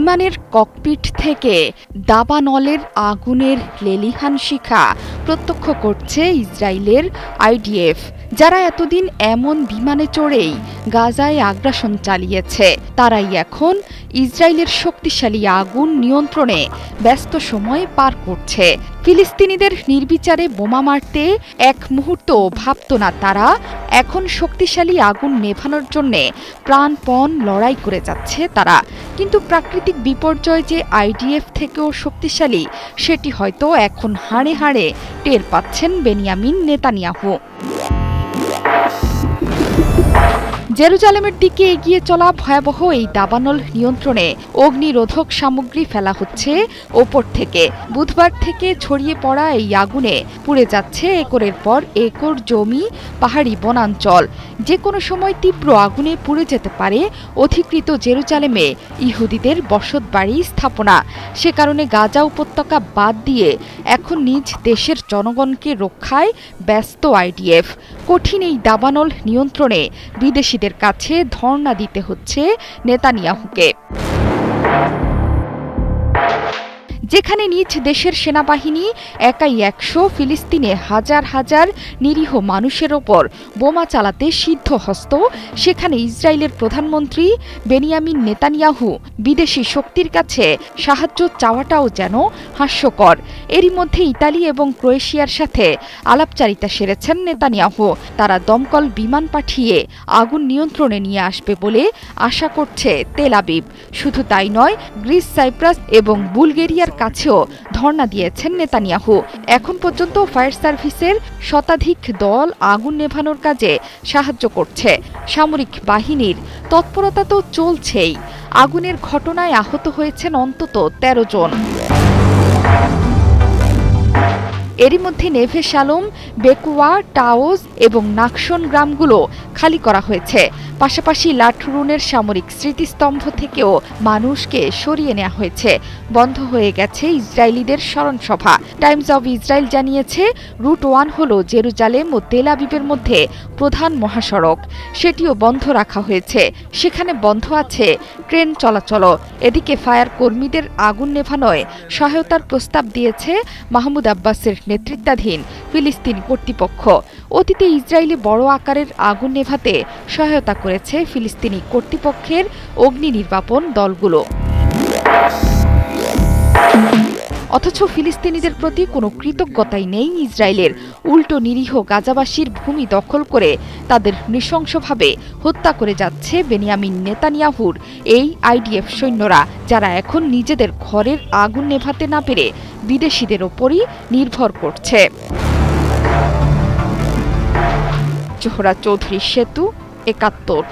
বিমানের ককপিট থেকে দাবানলের আগুনের লেলিহান শিখা প্রত্যক্ষ করছে ইসরায়েলের আইডিএফ, যারা এতদিন এমন বিমানে চড়েই গাজায় আগ্রাসন চালিয়েছে। তারাই এখন ইসরায়েলের শক্তিশালী আগুন নিয়ন্ত্রণে ব্যস্ত সময় পার করছে। ফিলিস্তিনিদের নির্বিচারে বোমা মারতে এক মুহূর্তও ভাবত না তারা। এখন শক্তিশালী আগুন নেভানোর জন্য প্রাণপণ লড়াই করে যাচ্ছে তারা। কিন্তু প্রাকৃতিক বিপর্যয় যে আইডিএফ থেকেও শক্তিশালী, সেটি হয়তো এখন হাড়ে হাড়ে টের পাচ্ছেন বেনিয়ামিন নেতানিয়াহু। জেরুজালেমের দিকে এগিয়ে চলা ভয়াবহ এই দাবানল নিয়ন্ত্রণে অগ্নিরোধক সামগ্রী ফেলা হচ্ছে ওপর থেকে। বুধবার থেকে ছড়িয়ে পড়া এই আগুনে পুড়ে যাচ্ছে একরের পর একর জমি, পাহাড়ি বনাঞ্চল। যে কোনো সময় তীব্র আগুনে পুড়ে যেতে পারে অধিকৃত জেরুজালেমে ইহুদিদের বসতবাড়ি স্থাপনা। সে কারণে গাজা উপত্যকা বাদ দিয়ে এখন নিজ দেশের জনগণকে রক্ষায় ব্যস্ত আইডিএফ। কঠিন এই দাবানল নিয়ন্ত্রণে বিদেশিদের কাছে ধর্ণা দিতে হচ্ছে নেতানিয়াহুকে। যেখানে নিজ দেশের সেনাবাহিনী একাই 100 ফিলিস্তিনে হাজার হাজার নিরীহ মানুষের ওপর বোমা চালাতে সিদ্ধহস্ত, সেখানে ইসরায়েলের প্রধানমন্ত্রী বেনিয়ামিন নেতানিয়াহু বিদেশি শক্তির কাছে সাহায্য চাওয়াটাও যেন হাস্যকর। এরই মধ্যে ইতালি এবং ক্রোয়েশিয়ার সাথে আলাপচারিতা সেরেছেন নেতানিয়াহু। তারা দমকল বিমান পাঠিয়ে আগুন নিয়ন্ত্রণে নিয়ে আসবে বলে আশা করছে তেল আবিব। শুধু তাই নয়, গ্রিস, সাইপ্রাস এবং বুলগেরিয়ার কাছেও ধর্ণা দিয়েছেন নেতানিয়াহু। এখন পর্যন্ত ফায়ার সার্ভিসের শতাধিক দল আগুন নেভানোর কাজে সাহায্য করছে। সামরিক বাহিনীর তৎপরতা তো চলছেই। আগুনের ঘটনায় আহত হয়েছেন অন্তত 13 জন। এরই মধ্যে নেভে শালোম, বেকুয়া, টাওজ এবং নাকশন গ্রামগুলো খালি করা হয়েছে। পাশাপাশি লাঠরুনের সামরিক স্মৃতিস্তম্ভ থেকেও মানুষকে সরিয়ে নেওয়া হয়েছে। বন্ধ হয়ে গেছে ইসরায়েলিদের স্মরণসভা। টাইমস অব ইসরায়েল জানিয়েছে, রুট 1 হল জেরুজালেম ও তেল আবিবের মধ্যে প্রধান মহাসড়ক, সেটিও বন্ধ রাখা হয়েছে। সেখানে বন্ধ আছে ট্রেন চলাচলও। এদিকে ফায়ার কর্মীদের আগুন নেভানোয় সহায়তার প্রস্তাব দিয়েছে মাহমুদ আব্বাসের নেতৃত্বাধীন ফিলিস্তিনি কর্তৃপক্ষ। অতীতে ইসরায়েলি বড় আকারের আগুন নেভাতে সহায়তা করেছে ফিলিস্তিনি কর্তৃপক্ষের অগ্নি নির্বাপন দলগুলো। অথচ ফিলিস্তিনিদের প্রতি কোনো কৃতজ্ঞতাই নেই ইসরায়েলের। উল্টো নিরীহ গাজাবাসীর ভূমি দখল করে তাদের নৃশংসভাবে হত্যা করে যাচ্ছে বেনিয়ামিন নেতানিয়াহুর এই আইডিএফ সৈন্যরা, যারা এখন নিজেদের ঘরের আগুন নেভাতে না পেরে বিদেশিদের ওপরই নির্ভর করছে। জোহরা চৌধুরী, সেতু, ৭১।